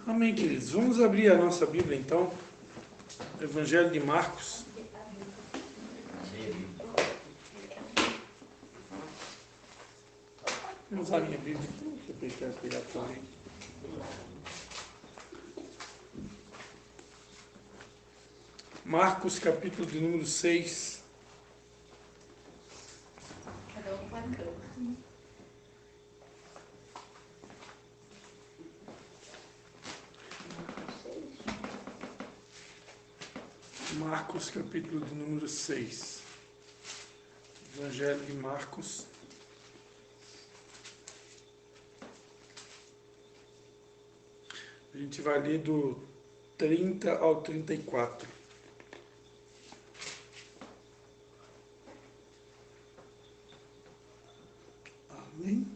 Amém, queridos. Vamos abrir a nossa Bíblia, então. Evangelho de Marcos. Vamos usar a minha Bíblia, depois quero pegar também. Marcos, capítulo de número 6. Cada um com a cama. Marcos, capítulo de número 6. Evangelho de Marcos. A gente vai ler do 30 ao 34. Amém?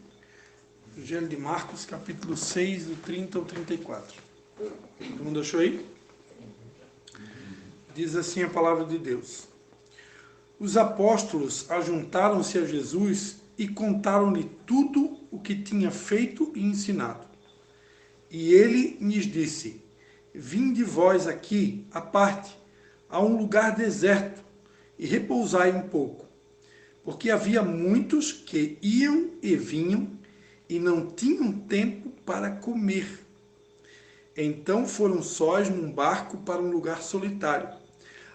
Evangelho de Marcos, capítulo 6, do 30 ao 34. Todo mundo achou aí? Diz assim a palavra de Deus. Os apóstolos ajuntaram-se a Jesus e contaram-lhe tudo o que tinha feito e ensinado. E ele lhes disse: vinde vós aqui, à parte, a um lugar deserto, e repousai um pouco. Porque havia muitos que iam e vinham, e não tinham tempo para comer. Então foram sós num barco para um lugar solitário.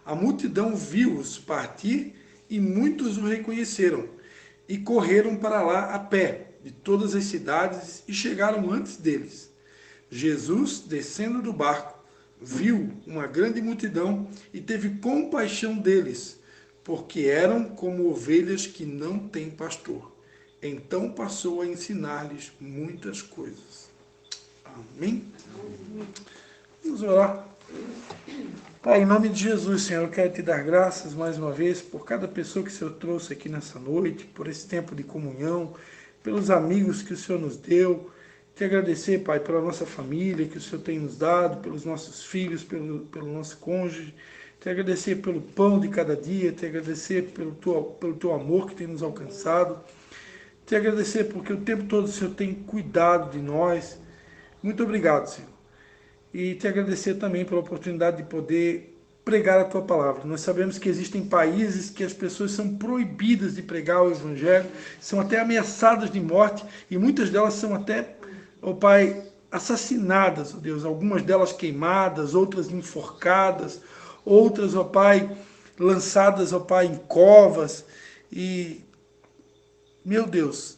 A multidão viu-os partir, e muitos o reconheceram, e correram para lá a pé, de todas as cidades, e chegaram antes deles. Jesus, descendo do barco, viu uma grande multidão e teve compaixão deles, porque eram como ovelhas que não têm pastor. Então passou a ensinar-lhes muitas coisas. Amém? Vamos orar. Pai, em nome de Jesus, Senhor, eu quero te dar graças mais uma vez por cada pessoa que o Senhor trouxe aqui nessa noite, por esse tempo de comunhão, pelos amigos que o Senhor nos deu. Te agradecer, Pai, pela nossa família que o Senhor tem nos dado, pelos nossos filhos, pelo nosso cônjuge. Te agradecer pelo pão de cada dia, te agradecer pelo teu amor que tem nos alcançado. Te agradecer porque o tempo todo o Senhor tem cuidado de nós. Muito obrigado, Senhor. E te agradecer também pela oportunidade de poder pregar a tua palavra. Nós sabemos que existem países que as pessoas são proibidas de pregar o Evangelho, são até ameaçadas de morte, e muitas delas são até, ó Pai, assassinadas, ó Deus, algumas delas queimadas, outras enforcadas, outras, ó Pai, lançadas, ó Pai, em covas. E, meu Deus,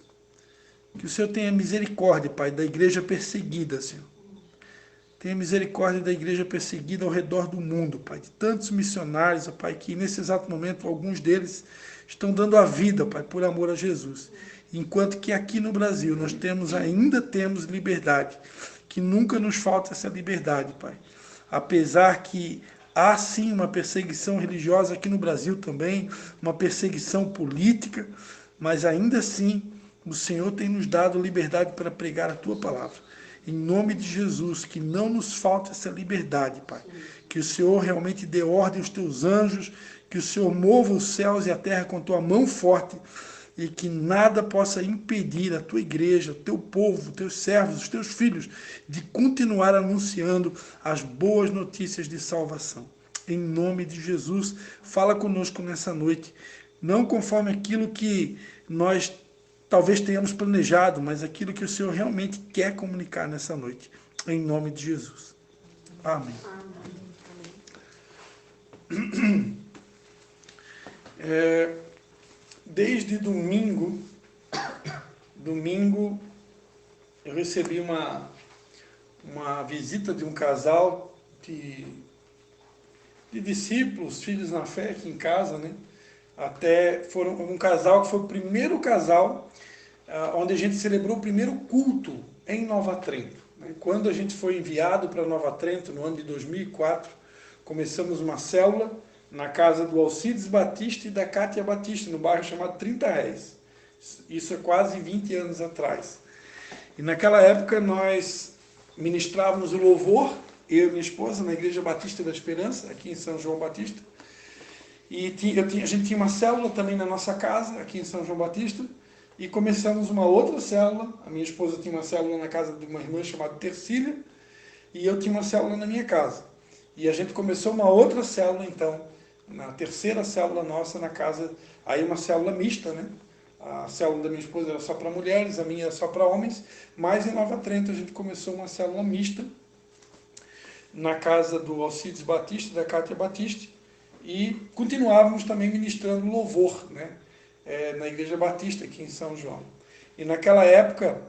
que o Senhor tenha misericórdia, Pai, da igreja perseguida, Senhor. Tenha misericórdia da igreja perseguida ao redor do mundo, Pai. De tantos missionários, ó Pai, que nesse exato momento alguns deles estão dando a vida, Pai, por amor a Jesus. Enquanto que aqui no Brasil nós ainda temos liberdade. Que nunca nos falta essa liberdade, Pai. Apesar que há sim uma perseguição religiosa aqui no Brasil também, uma perseguição política, mas ainda assim o Senhor tem nos dado liberdade para pregar a Tua palavra. Em nome de Jesus, que não nos falte essa liberdade, Pai. Que o Senhor realmente dê ordem aos teus anjos, que o Senhor mova os céus e a terra com a tua mão forte, e que nada possa impedir a tua igreja, o teu povo, os teus servos, os teus filhos, de continuar anunciando as boas notícias de salvação. Em nome de Jesus, fala conosco nessa noite, não conforme aquilo que nós talvez tenhamos planejado, mas aquilo que o Senhor realmente quer comunicar nessa noite. Em nome de Jesus. Amém. Desde domingo eu recebi uma visita de um casal de discípulos, filhos na fé aqui em casa, né? Até foram um casal que foi o primeiro casal onde a gente celebrou o primeiro culto em Nova Trento. Quando a gente foi enviado para Nova Trento, no ano de 2004, começamos uma célula na casa do Alcides Batista e da Cátia Batista, no bairro chamado 30 Réis. Isso é quase 20 anos atrás. E naquela época nós ministrávamos o louvor, eu e minha esposa, na Igreja Batista da Esperança, aqui em São João Batista. E a gente tinha uma célula também na nossa casa, aqui em São João Batista, e começamos uma outra célula. A minha esposa tinha uma célula na casa de uma irmã chamada Tercília, e eu tinha uma célula na minha casa. E a gente começou uma outra célula, então, na terceira célula nossa na casa, aí uma célula mista, né? A célula da minha esposa era só para mulheres, a minha era só para homens, mas em Nova Trento a gente começou uma célula mista na casa do Alcides Batista, da Cátia Batista, e continuávamos também ministrando louvor, né? Na Igreja Batista aqui em São João. E naquela época,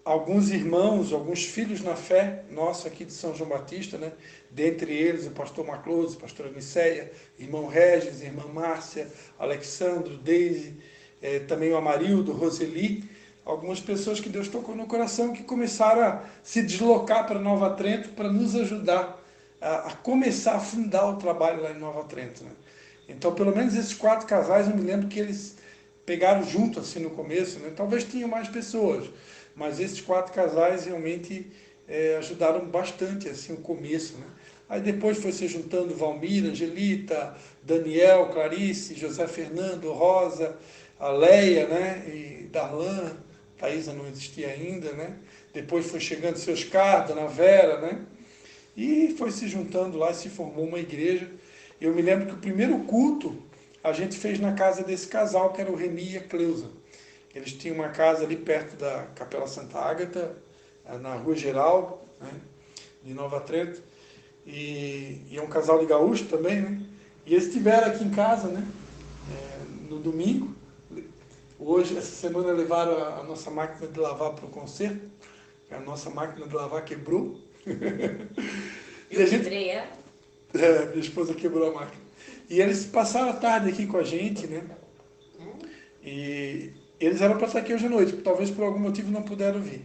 alguns irmãos, alguns filhos na fé, nossa aqui de São João Batista, né? Dentre eles o pastor Maclose, pastor Aniceia, irmão Regis, irmã Márcia, Alexandro, Deise, também o Amarildo, Roseli, algumas pessoas que Deus tocou no coração que começaram a se deslocar para Nova Trento para nos ajudar a começar a fundar o trabalho lá em Nova Trento, né? Então, pelo menos esses 4 casais, eu me lembro que eles pegaram junto assim no começo, né? Talvez tinham mais pessoas, mas esses 4 casais realmente ajudaram bastante assim o começo, né? Aí depois foi se juntando Valmir, Angelita, Daniel, Clarice, José Fernando, Rosa, a Leia, né? E Darlan, Thaisa não existia ainda, né? Depois foi chegando seu Oscar, Dona Vera, né? E foi se juntando lá, se formou uma igreja. Eu me lembro que o primeiro culto a gente fez na casa desse casal, que era o Reni e a Cleusa. Eles tinham uma casa ali perto da Capela Santa Ágata, na Rua Geral, né, de Nova Trento. E é um casal de gaúcho também, né? E eles estiveram aqui em casa, né? No domingo. Hoje, essa semana, levaram a nossa máquina de lavar para o concerto. A nossa máquina de lavar quebrou. E a gente... quebrei ela? minha esposa quebrou a máquina. E eles passaram a tarde aqui com a gente, né? E eles eram para estar aqui hoje à noite, talvez por algum motivo não puderam vir.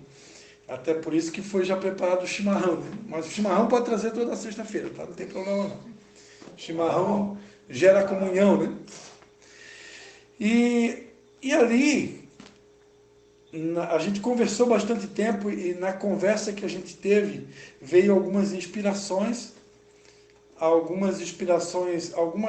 Até por isso que foi já preparado o chimarrão, né? Mas o chimarrão pode trazer toda sexta-feira, tá? Não tem problema não. O chimarrão gera comunhão, né? E ali, a gente conversou bastante tempo e na conversa que a gente teve, veio algumas inspirações, alguma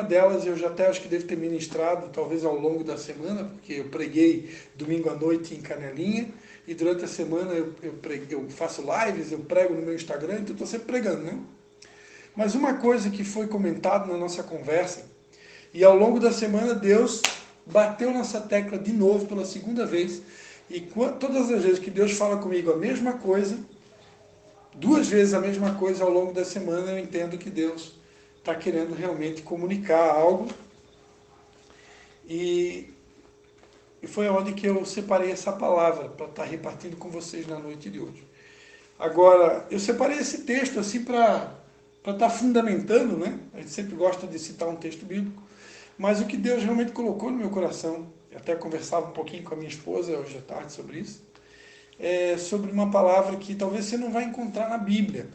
delas eu já até acho que devo ter ministrado, talvez ao longo da semana, porque eu preguei domingo à noite em Canelinha, e durante a semana eu faço lives, eu prego no meu Instagram, então estou sempre pregando, né? Mas uma coisa que foi comentada na nossa conversa, e ao longo da semana Deus bateu nessa tecla de novo pela segunda vez, e todas as vezes que Deus fala comigo a mesma coisa, 2 vezes a mesma coisa ao longo da semana, eu entendo que Deus está querendo realmente comunicar algo. E foi onde que eu separei essa palavra para estar repartindo com vocês na noite de hoje. Agora, eu separei esse texto assim para estar fundamentando, né? A gente sempre gosta de citar um texto bíblico, mas o que Deus realmente colocou no meu coração, eu até conversava um pouquinho com a minha esposa hoje à tarde sobre isso, sobre uma palavra que talvez você não vai encontrar na Bíblia,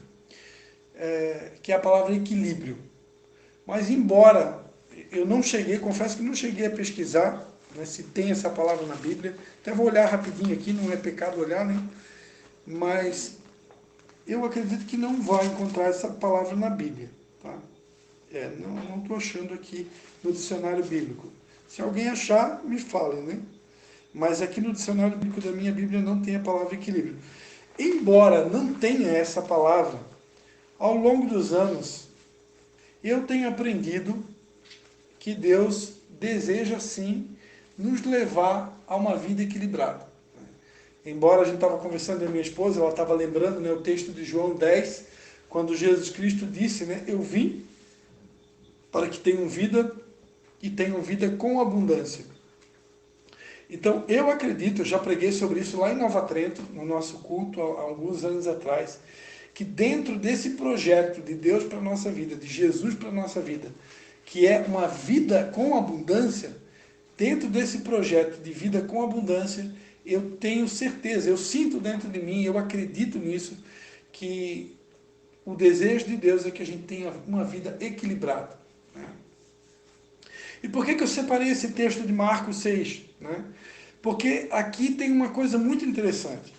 que é a palavra equilíbrio. Mas embora eu não cheguei, confesso que não cheguei a pesquisar, né, se tem essa palavra na Bíblia, até vou olhar rapidinho aqui, não é pecado olhar, né? Mas eu acredito que não vai encontrar essa palavra na Bíblia, tá? Não estou achando aqui no dicionário bíblico. Se alguém achar, me fale, né? Mas aqui no dicionário bíblico da minha Bíblia não tem a palavra equilíbrio. Embora não tenha essa palavra, ao longo dos anos, eu tenho aprendido que Deus deseja, sim, nos levar a uma vida equilibrada. Embora a gente estava conversando com a minha esposa, ela estava lembrando, né, o texto de João 10, quando Jesus Cristo disse, né, eu vim para que tenham vida e tenham vida com abundância. Então, eu acredito, eu já preguei sobre isso lá em Nova Trento, no nosso culto, há alguns anos atrás, que dentro desse projeto de Deus para a nossa vida, de Jesus para a nossa vida, que é uma vida com abundância, dentro desse projeto de vida com abundância, eu tenho certeza, eu sinto dentro de mim, eu acredito nisso, que o desejo de Deus é que a gente tenha uma vida equilibrada. Né? E por que eu separei esse texto de Marcos 6? Né? Porque aqui tem uma coisa muito interessante.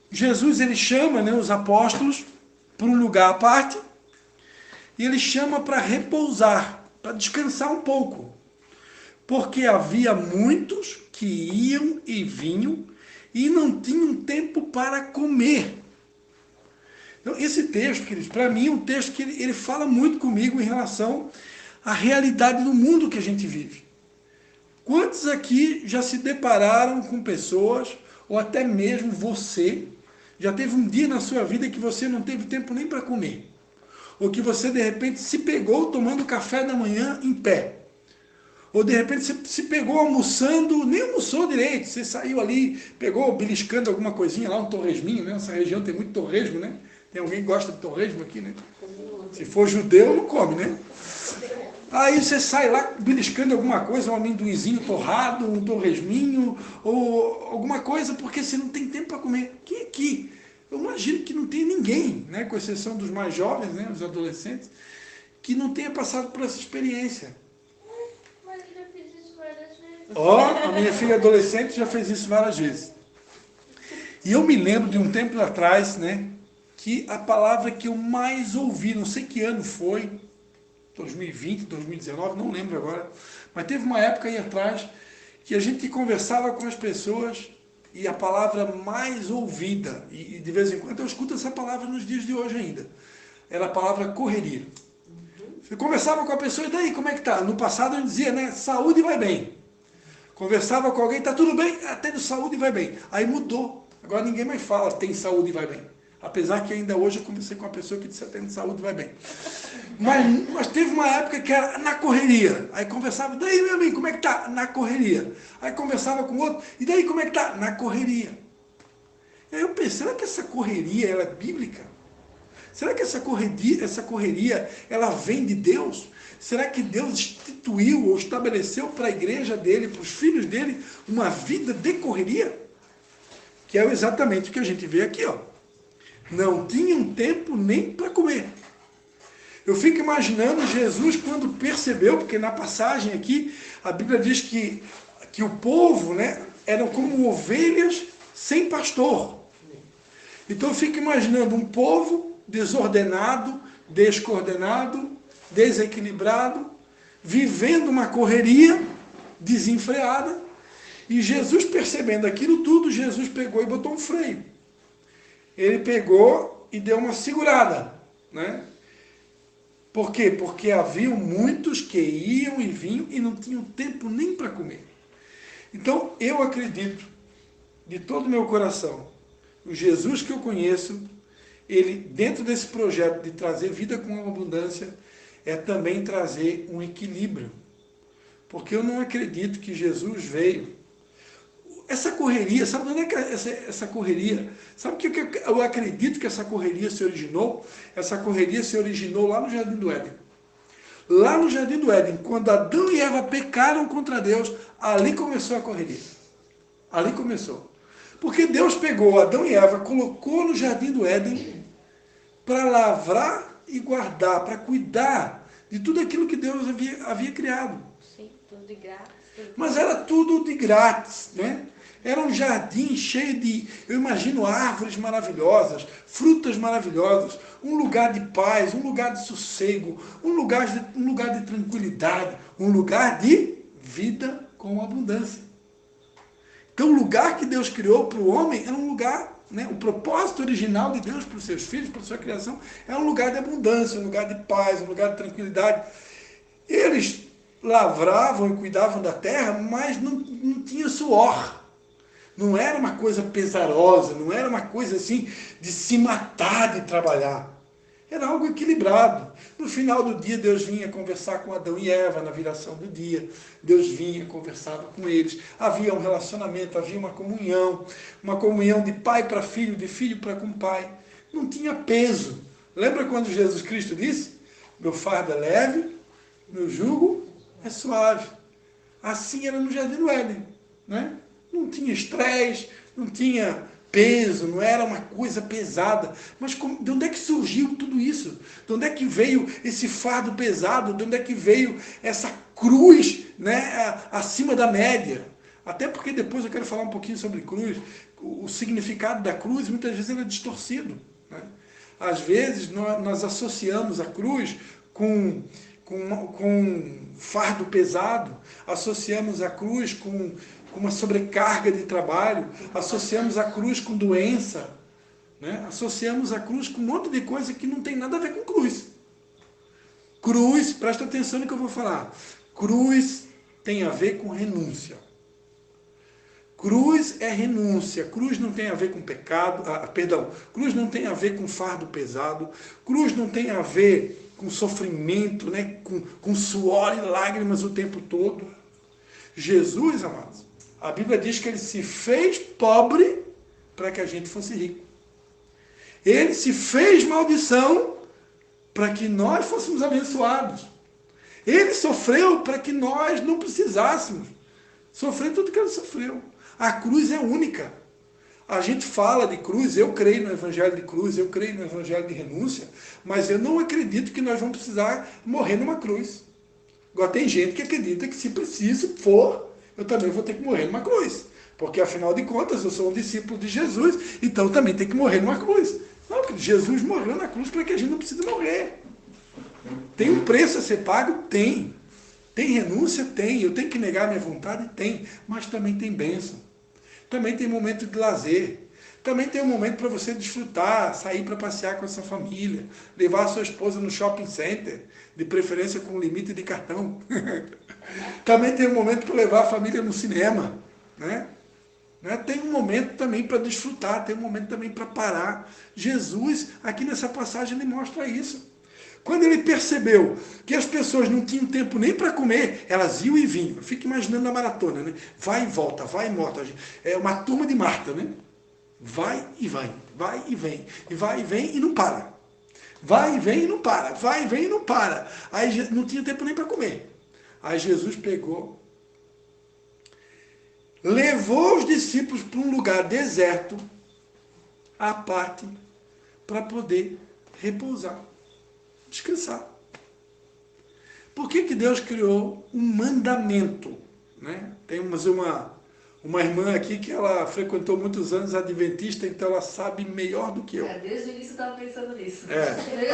Jesus, ele chama, né, os apóstolos para um lugar à parte, e ele chama para repousar, para descansar um pouco. porque havia muitos que iam e vinham e não tinham tempo para comer. Então, esse texto, queridos, para mim é um texto que ele fala muito comigo em relação à realidade do mundo que a gente vive. Quantos aqui já se depararam com pessoas, ou até mesmo você, já teve um dia na sua vida que você não teve tempo nem para comer? Ou que você, de repente, se pegou tomando café da manhã em pé? Ou, de repente, você se pegou almoçando, nem almoçou direito, você saiu ali, pegou beliscando alguma coisinha lá, um torresminho, né? Essa região tem muito torresmo, né? Tem alguém que gosta de torresmo aqui, né? Se for judeu, não come, né? Aí você sai lá beliscando alguma coisa, um amendoinzinho torrado, um torresminho, ou alguma coisa, porque você não tem tempo para comer. Quem aqui? Eu imagino que não tem ninguém, né, com exceção dos mais jovens, né, os adolescentes, que não tenha passado por essa experiência. Mas eu já fiz isso várias vezes. Ó, a minha filha adolescente já fez isso várias vezes. E eu me lembro de um tempo atrás, né, que a palavra que eu mais ouvi, não sei que ano foi, 2020, 2019, não lembro agora, mas teve uma época aí atrás que a gente conversava com as pessoas e a palavra mais ouvida, e de vez em quando eu escuto essa palavra nos dias de hoje ainda, era a palavra correria. Você conversava com a pessoa, e daí, como é que tá? No passado eu dizia, né, saúde vai bem. Conversava com alguém, tá tudo bem? Tendo saúde vai bem. Aí mudou. Agora ninguém mais fala, tem saúde vai bem. Apesar que ainda hoje eu conversei com uma pessoa que disse, tendo saúde vai bem. Mas teve uma época que era na correria. Aí conversava, daí meu amigo, como é que tá? Na correria. Aí conversava com outro, e daí como é que tá? Na correria. E aí eu pensei, será que essa correria ela é bíblica? Será que essa correria ela vem de Deus? Será que Deus instituiu ou estabeleceu para a igreja dele, para os filhos dele, uma vida de correria? Que é exatamente o que a gente vê aqui, ó. Não tinham tempo nem para comer. Eu fico imaginando Jesus quando percebeu, porque na passagem aqui, a Bíblia diz que o povo, né, eram como ovelhas sem pastor. Então eu fico imaginando um povo desordenado, descoordenado, desequilibrado, vivendo uma correria desenfreada, e Jesus percebendo aquilo tudo, Jesus pegou e botou um freio. Ele pegou e deu uma segurada, né? Por quê? Porque haviam muitos que iam e vinham e não tinham tempo nem para comer. Então, eu acredito, de todo o meu coração, o Jesus que eu conheço, ele, dentro desse projeto de trazer vida com abundância, é também trazer um equilíbrio. Porque eu não acredito que Jesus veio. Essa correria, sabe onde é que essa correria? Sabe o que eu acredito que essa correria se originou? Essa correria se originou lá no Jardim do Éden. Lá no Jardim do Éden, quando Adão e Eva pecaram contra Deus, ali começou a correria. Ali começou. Porque Deus pegou Adão e Eva, colocou no Jardim do Éden para lavrar e guardar, para cuidar de tudo aquilo que Deus havia criado. Sim, tudo de grátis. Mas era tudo de grátis, né? Era um jardim cheio de, eu imagino, árvores maravilhosas, frutas maravilhosas, um lugar de paz, um lugar de sossego, um lugar de tranquilidade, um lugar de vida com abundância. Então, o lugar que Deus criou para o homem era um lugar, né, o propósito original de Deus para os seus filhos, para a sua criação, é um lugar de abundância, um lugar de paz, um lugar de tranquilidade. Eles lavravam e cuidavam da terra, mas não tinha suor. Não era uma coisa pesarosa, não era uma coisa assim de se matar de trabalhar. Era algo equilibrado. No final do dia, Deus vinha conversar com Adão e Eva na viração do dia. Deus vinha, conversava com eles. Havia um relacionamento, havia uma comunhão de pai para filho, de filho para com pai. Não tinha peso. Lembra quando Jesus Cristo disse? Meu fardo é leve, meu jugo é suave. Assim era no Jardim do Éden, né? Não tinha estresse, não tinha peso, não era uma coisa pesada. Mas de onde é que surgiu tudo isso? De onde é que veio esse fardo pesado? De onde é que veio essa cruz, né, acima da média? Até porque depois eu quero falar um pouquinho sobre cruz. O significado da cruz muitas vezes ele é distorcido, né? Às vezes nós associamos a cruz com com fardo pesado, associamos a cruz com uma sobrecarga de trabalho, associamos a cruz com doença, né? Associamos a cruz com um monte de coisa que não tem nada a ver com cruz. Cruz, presta atenção no que eu vou falar, cruz tem a ver com renúncia. Cruz é renúncia, cruz não tem a ver com pecado, cruz não tem a ver com fardo pesado, cruz não tem a ver com sofrimento, né? com suor e lágrimas o tempo todo. Jesus, amados, a Bíblia diz que ele se fez pobre para que a gente fosse rico. Ele se fez maldição para que nós fôssemos abençoados. Ele sofreu para que nós não precisássemos sofrer tudo que ele sofreu. A cruz é única. A gente fala de cruz, eu creio no evangelho de cruz, eu creio no evangelho de renúncia, mas eu não acredito que nós vamos precisar morrer numa cruz. Agora tem gente que acredita que se preciso for, eu também vou ter que morrer numa cruz. Porque afinal de contas eu sou um discípulo de Jesus, então também tem que morrer numa cruz. Não, Jesus morreu na cruz para que a gente não precise morrer. Tem um preço a ser pago? Tem. Tem renúncia? Tem. Eu tenho que negar minha vontade? Tem. Mas também tem bênção. Também tem momento de lazer. Também tem um momento para você desfrutar, sair para passear com a sua família, levar a sua esposa no shopping center, de preferência com limite de cartão. Também tem um momento para levar a família no cinema, né? Tem um momento também para desfrutar, tem um momento também para parar. Jesus, aqui nessa passagem, ele mostra isso. Quando ele percebeu que as pessoas não tinham tempo nem para comer, elas iam e vinham. Fica imaginando a maratona, né? Vai e volta, vai e volta. É uma turma de Marta, né? Vai e vai e vem, e vai e vem e não para. Vai e vem e não para, vai e vem e não para. Aí não tinha tempo nem para comer. Aí Jesus pegou, levou os discípulos para um lugar deserto, à parte, para poder repousar, descansar. Por que Deus criou um mandamento? Né? Temos uma irmã aqui que ela frequentou muitos anos adventista, então ela sabe melhor do que eu. Desde o início eu estava pensando nisso.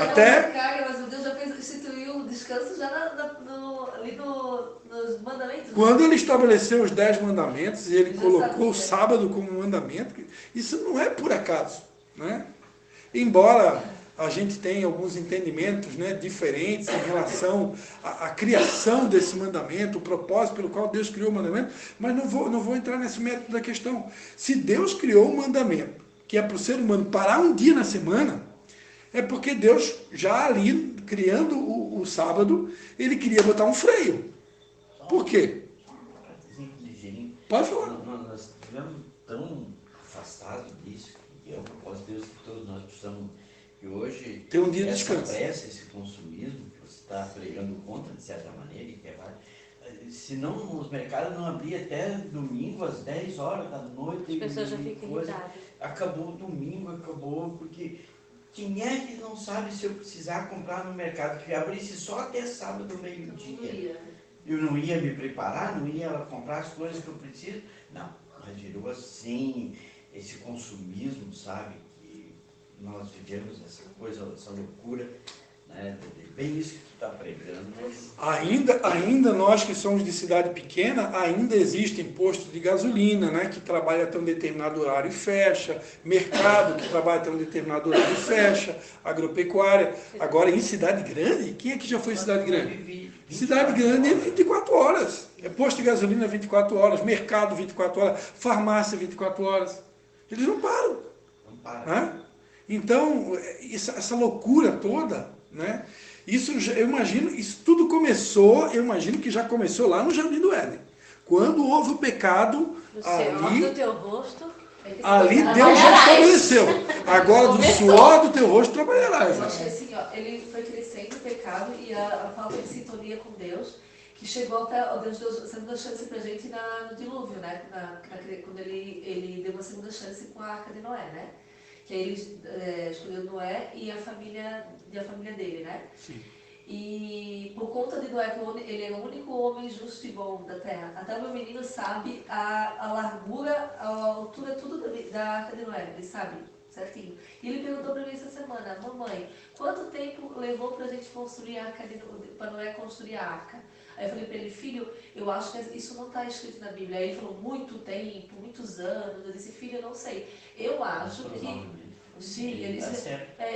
Até mas Deus já instituiu o descanso já ali nos mandamentos. Quando ele estabeleceu os 10 mandamentos e ele colocou o sábado como mandamento, isso não é por acaso. Né? Embora a gente tenha alguns entendimentos, né, diferentes em relação à criação desse mandamento, o propósito pelo qual Deus criou o mandamento, mas não vou entrar nesse método da questão. Se Deus criou um mandamento, que é para o ser humano parar um dia na semana, é porque Deus, já ali, criando o sábado, ele queria botar um freio. Por quê? Pode falar. Nós estivemos tão afastados disso, que é o propósito de Deus que todos nós precisamos. E hoje, tem um dia de essa descanso. pressa, esse consumismo que você está pregando contra, de certa maneira, e que se não, os mercados não abriam até domingo, às 10 horas da noite. As pessoas já ficam irritadas. Acabou o domingo, porque quem é que não sabe se eu precisar comprar no mercado, que abrisse só até sábado, meio-dia? Eu não ia me preparar, não ia comprar as coisas que eu preciso? Não, mas virou assim, esse consumismo, sabe? Nós vivemos essa coisa, essa loucura, né? Bem isso que tu está pregando. Mas... Ainda nós que somos de cidade pequena, ainda existem postos de gasolina, né? Que trabalha até um determinado horário e fecha, mercado que trabalha até um determinado horário e fecha, agropecuária. Agora, em cidade grande, quem é que já foi em cidade grande? Cidade grande é 24 horas. É posto de gasolina 24 horas, mercado 24 horas, farmácia 24 horas. Eles não param. Não param. Né? Então, essa loucura toda, né? Isso, eu imagino, isso tudo começou, eu imagino que já começou lá no Jardim do Éden. Quando houve o pecado, do teu rosto, ali Deus já estabeleceu. Agora, do suor do teu rosto trabalharás. Eu acho que assim, ele foi crescendo o pecado e a falta de sintonia com Deus, que chegou até o Deus deu segunda chance pra gente no dilúvio, né? Quando ele deu uma segunda chance com a Arca de Noé, né? Que aí ele escolheu Noé e a família dele, né? Sim. E por conta de Noé, que ele é o único homem justo e bom da terra, até o meu menino sabe a largura, a altura, tudo da Arca de Noé, ele sabe. certinho. E ele perguntou para mim essa semana, mamãe, quanto tempo levou para a gente construir a arca, para Noé construir a arca? Aí eu falei para ele, filho, eu acho que isso não está escrito na Bíblia. Aí ele falou, muito tempo, muitos anos. Eu disse, filho, eu não sei. Eu acho que... Sim, ele disse,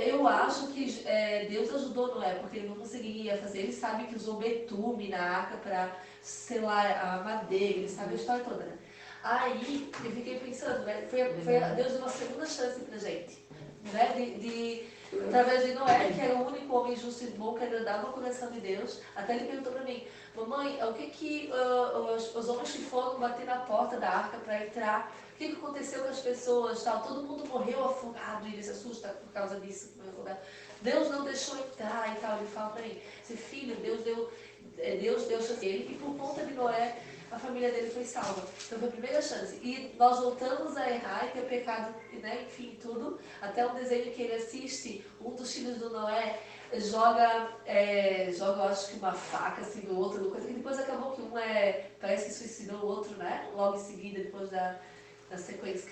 eu acho que Deus ajudou Noé, porque ele não conseguiria fazer. Ele sabe que usou betume na arca para selar a madeira, ele sabe a história toda, né? Aí eu fiquei pensando, né? Deus deu uma segunda chance pra gente, né? Através de Noé, que era o único homem justo e bom que agradava o coração de Deus. Até ele perguntou para mim, mamãe, o que os homens que foram bater na porta da arca para entrar, o que aconteceu com as pessoas, tal? Todo mundo morreu afogado e ele se assusta por causa disso. Deus não deixou entrar e tal. Ele fala para mim, filho, Deus deu chance a ele, e por conta de Noé, a família dele foi salva. Então foi a primeira chance. E nós voltamos a errar, que é pecado, né? Enfim, tudo. Até um desenho que ele assiste, um dos filhos do Noé joga, eu acho que uma faca assim no outro, coisa que depois acabou que parece que suicidou o outro, né? Logo em seguida, depois da sequência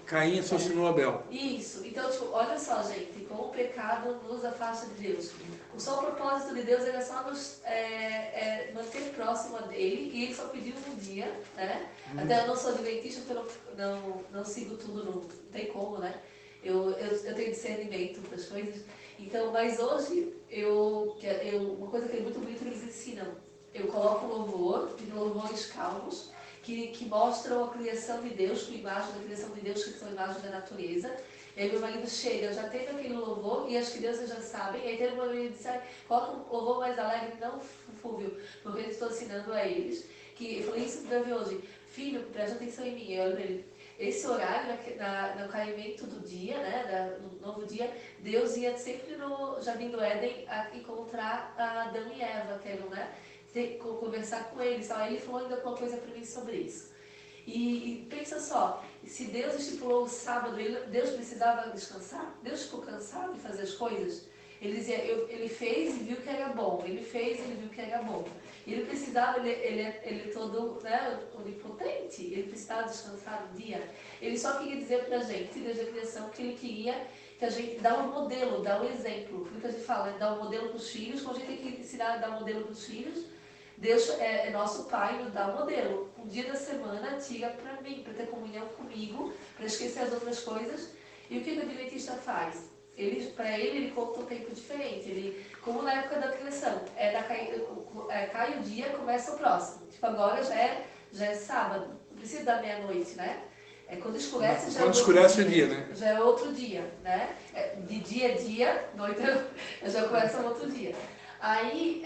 Caim assassinou Abel. Isso. Então, tipo, olha só, gente, como o pecado nos afasta de Deus. Só o propósito de Deus era só nos manter próximo a dele, e ele só pediu um dia, né? Até eu não sou adventista, porque eu não sigo tudo, não tem como, né? Eu tenho discernimento para as coisas. Então, mas hoje, uma coisa que é muito bonita, eles ensinam. Eu coloco louvor, de louvores calmos, que mostram a criação de Deus, com imagem da criação de Deus, que são imagens da natureza. E aí meu marido chega, já teve aquele louvor, e as crianças já sabem. E aí teve uma marido disse, coloca um louvor mais alegre, não Fúvio, porque eu estou ensinando a eles. Eu falei isso para ele hoje, filho, presta atenção em mim. Eu olho para ele, esse horário, no caimento do dia, né, no novo dia, Deus ia sempre no Jardim do Éden a encontrar Adão e Eva, que eram, né? Conversar com eles. Aí ele falou ainda uma coisa para mim sobre isso. E pensa só, se Deus estipulou o sábado, Deus precisava descansar? Deus ficou cansado de fazer as coisas? Ele dizia, ele fez e viu que era bom. Ele fez e ele viu que era bom. Ele precisava, ele é todo, né, onipotente, ele precisava descansar um dia. Ele só queria dizer para a gente, desde a criação, que ele queria que a gente dá um modelo, dá um exemplo. Por que a gente fala, dá um modelo para os filhos, quando a gente tem que ensinar a dar um modelo para os filhos, Deus é nosso Pai, nos dá um modelo. Um dia da semana, tira para mim, para ter comunhão comigo, para esquecer as outras coisas. E o que o adventista faz? Para ele conta um tempo diferente. Como na época da criação, cai o dia, começa o próximo. Tipo, agora já é sábado, não precisa da meia-noite, né? Quando escurece, já quando escurece é dia, né? Já é outro dia, né? De dia a dia, noite já começa um outro dia. Aí,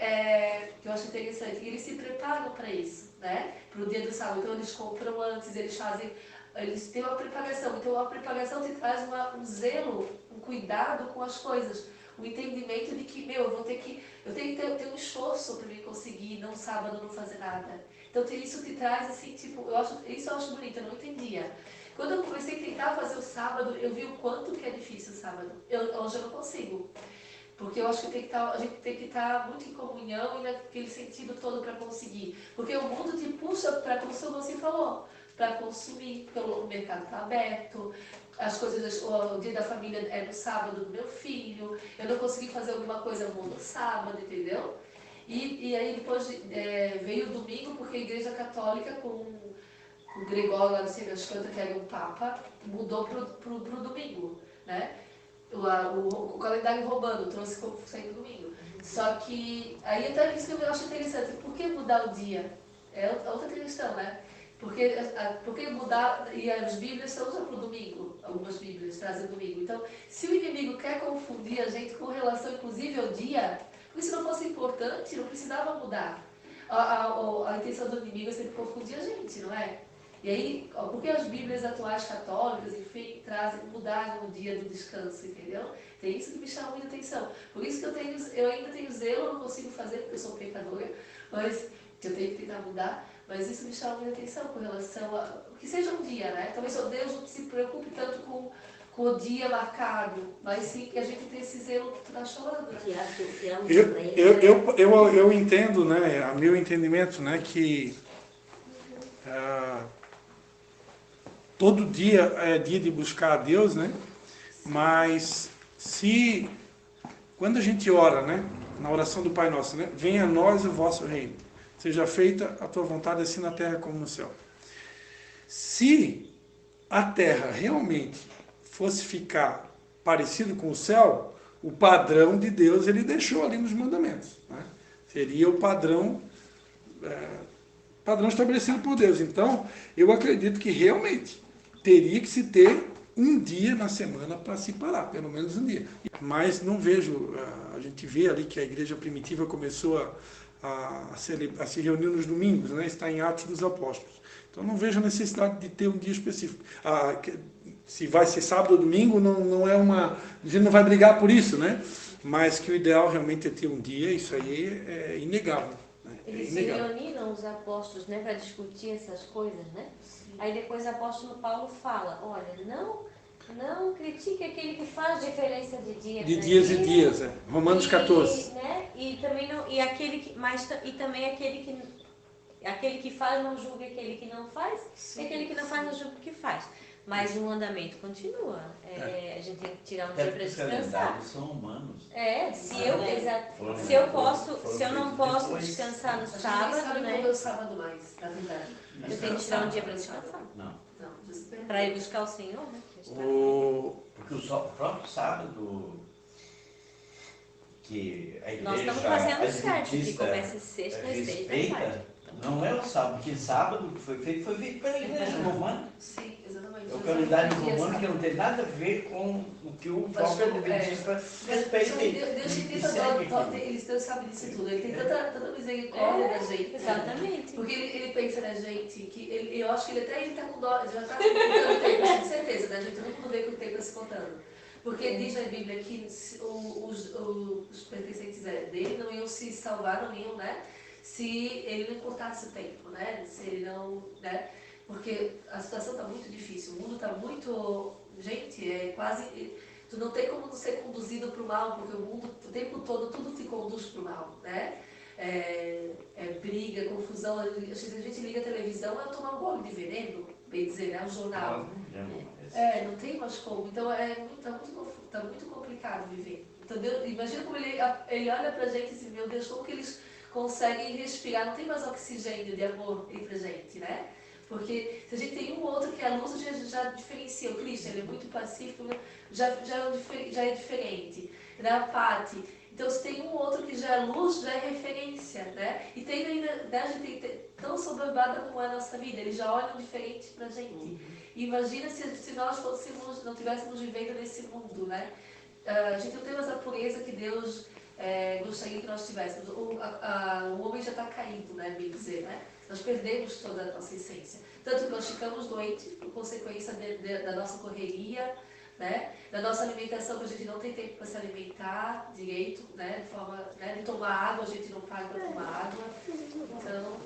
que eu acho interessante, eles se preparam para isso, né? Para o dia do sábado. Então, eles compram antes, eles têm uma preparação. Então, a preparação te traz um zelo, um cuidado com as coisas. Um entendimento de que, eu tenho que ter um esforço para me conseguir, não sábado, não fazer nada. Então, isso te traz, assim, tipo, isso eu acho bonito, eu não entendia. Quando eu comecei a tentar fazer o sábado, eu vi o quanto que é difícil o sábado. Hoje eu não consigo. Porque eu acho que a gente tem que estar muito em comunhão e naquele sentido todo para conseguir. Porque o mundo te puxa para, como você falou, para consumir, porque o mercado está aberto, as coisas, o dia da família é no sábado do meu filho, eu não consegui fazer alguma coisa no sábado, entendeu? E aí depois veio o domingo, porque a Igreja Católica, com o Gregório lá do Cenas Canta, que era um papa, mudou para o domingo, né? O calendário roubando, trouxe como saindo domingo. Só que, aí até isso que eu acho interessante, por que mudar o dia? É outra questão, né? Porque mudar, e as Bíblias são usadas para o domingo, algumas Bíblias trazem domingo. Então, se o inimigo quer confundir a gente com relação, inclusive, ao dia, porque se não fosse importante, não precisava mudar. A intenção do inimigo é sempre confundir a gente, não é? E aí, porque as Bíblias atuais católicas, enfim, mudaram o dia do descanso, entendeu? Tem isso que me chama muita atenção. Por isso que eu ainda tenho zelo, eu não consigo fazer, porque eu sou pecadora, mas eu tenho que tentar mudar. Mas isso me chama muita atenção com relação a que seja um dia, né? Talvez Deus não se preocupe tanto com o dia marcado, mas sim que a gente tem esse zelo que tu está falando. Eu entendo, né? A meu entendimento, né? Que todo dia é dia de buscar a Deus, né? Mas quando a gente ora, né? Na oração do Pai Nosso, né? Venha a nós o vosso reino. Seja feita a tua vontade, assim na terra como no céu. Se a terra realmente fosse ficar parecido com o céu, o padrão de Deus ele deixou ali nos mandamentos, né? Seria o padrão estabelecido por Deus. Então, eu acredito que realmente teria que se ter um dia na semana para se parar, pelo menos um dia. Mas não vejo, a gente vê ali que a igreja primitiva começou a se reunir nos domingos, né? Está em Atos dos Apóstolos. Então não vejo a necessidade de ter um dia específico. Se vai ser sábado ou domingo, não é a gente não vai brigar por isso, né? Mas que o ideal realmente é ter um dia, isso aí é inegável. Né? Eles se reuniram, os apóstolos, né, para discutir essas coisas, né? Aí depois o apóstolo Paulo fala, olha, não critique aquele que faz diferença de dia de dias e dias, Romanos 14. Né? E também não, e aquele que, mas e também aquele que faz não julga aquele que não faz, e aquele que não faz não julga o que faz. Mas o mandamento continua. A gente tem que tirar um dia para descansar. São humanos. Se eu não posso descansar no sábado, né? Não é o sábado mais, na verdade. Eu tenho que tirar um dia para descansar. Não. Para ir buscar o Senhor, né? Porque o próprio sábado que a igreja nós estamos fazendo certo, que começa sexta às 6 da tarde. Não é o sábado, porque sábado foi feito pela igreja romana. Sim, exatamente. É o calendário romano que não tem nada a ver com o que o próprio Adventista respeita. Deus sabe disso tudo. Ele tem tanta misericórdia da gente. Exatamente. Porque ele pensa na gente, que eu acho que ele está com dó, já está contando o tempo, com certeza, né? A gente não vê que o tempo está se contando. Porque diz na Bíblia que os pertencentes dele não iam se salvar, não iam, né? Se ele não encurtasse o tempo, né? Se ele não, né? Porque a situação está muito difícil, o mundo está muito... Gente, é quase... Tu não tem como não ser conduzido para o mal, porque o mundo, o tempo todo, tudo te conduz para o mal, né? Briga, confusão. A gente liga a televisão, é tomar um gole de veneno, bem dizer, né? Um jornal. Não tem mais como. Então, tá muito complicado viver. Então, imagina como ele olha pra gente e diz, meu Deus, como que eles conseguem respirar? Não tem mais oxigênio de amor entre a gente, né? Porque se a gente tem um ou outro que a luz já diferencia. O Cristo, ele é muito pacífico, já é diferente. Né? A Pati. Então, se tem um ou outro que já é luz, já é referência, né? E tem ainda, né, a gente tem tão soberbada como é a nossa vida, eles já olham diferente pra gente. Imagina se nós não estivéssemos vivendo nesse mundo, né? A gente não tem mais a pureza que Deus gostaria que nós tivéssemos. O homem já está caído, né, bem dizer, né? Nós perdemos toda a nossa essência. Tanto que nós ficamos doentes por consequência da nossa correria, né? Da nossa alimentação, que a gente não tem tempo para se alimentar direito, né? De forma, né? De tomar água, a gente não paga para tomar água. Então...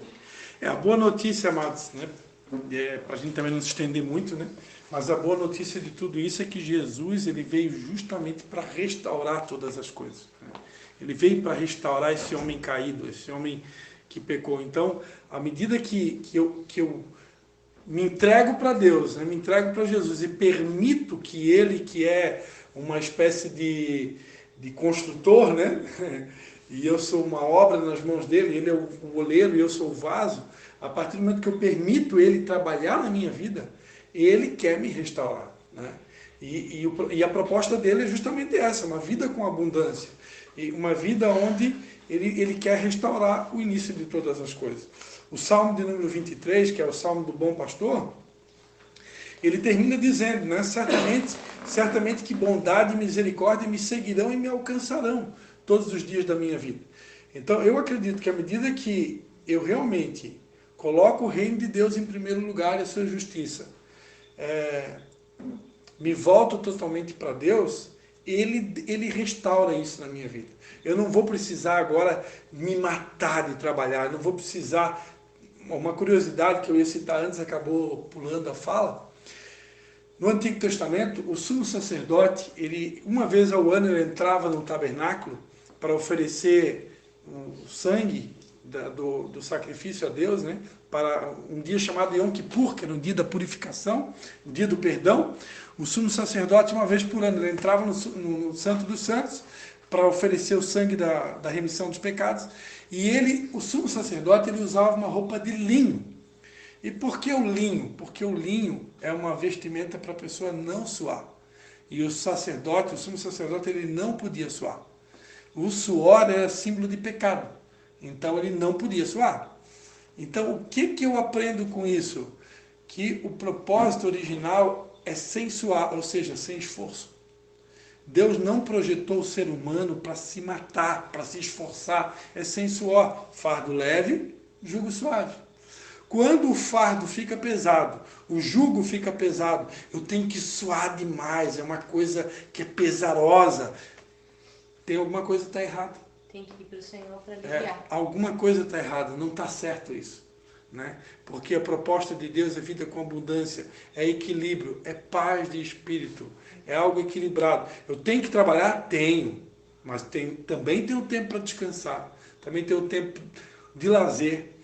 A boa notícia, amados, né? Para a gente também não se estender muito, né? Mas a boa notícia de tudo isso é que Jesus ele veio justamente para restaurar todas as coisas. Né? Ele veio para restaurar esse homem caído, esse homem que pecou. Então, à medida que eu me entrego para Deus, né? Me entrego para Jesus e permito que Ele, que é uma espécie de construtor, né? E eu sou uma obra nas mãos dele, ele é o oleiro e eu sou o vaso, a partir do momento que eu permito ele trabalhar na minha vida, ele quer me restaurar. Né? E a proposta dele é justamente essa, uma vida com abundância, e uma vida onde ele quer restaurar o início de todas as coisas. O Salmo de número 23, que é o Salmo do Bom Pastor, ele termina dizendo, né, certamente que bondade e misericórdia me seguirão e me alcançarão todos os dias da minha vida. Então, eu acredito que à medida que eu realmente coloco o reino de Deus em primeiro lugar e a sua justiça, me volto totalmente para Deus, ele restaura isso na minha vida. Eu não vou precisar agora me matar de trabalhar, eu não vou precisar... Uma curiosidade que eu ia citar antes, acabou pulando a fala. No Antigo Testamento, o sumo sacerdote, uma vez ao ano, ele entrava no tabernáculo para oferecer o sangue do sacrifício a Deus, né? Para um dia chamado Yom Kippur, que era um dia da purificação, o dia do perdão. O sumo sacerdote, uma vez por ano, ele entrava no Santo dos Santos para oferecer o sangue da remissão dos pecados. E ele, o sumo sacerdote, ele usava uma roupa de linho. E por que o linho? Porque o linho é uma vestimenta para a pessoa não suar. E o sacerdote, o sumo sacerdote, ele não podia suar. O suor era símbolo de pecado. Então ele não podia suar. Então o que eu aprendo com isso? Que o propósito original é sem suar, ou seja, sem esforço. Deus não projetou o ser humano para se matar, para se esforçar. É sem suor. Fardo leve, jugo suave. Quando o fardo fica pesado, o jugo fica pesado, eu tenho que suar demais, é uma coisa que é pesarosa. Tem alguma coisa que está errada. Tem que ir para o Senhor para aliviar. Alguma coisa está errada, não está certo isso. Né? Porque a proposta de Deus é vida com abundância, é equilíbrio, é paz de espírito, é algo equilibrado. Eu tenho que trabalhar? Tenho, mas também tenho tempo para descansar, também tenho tempo de lazer,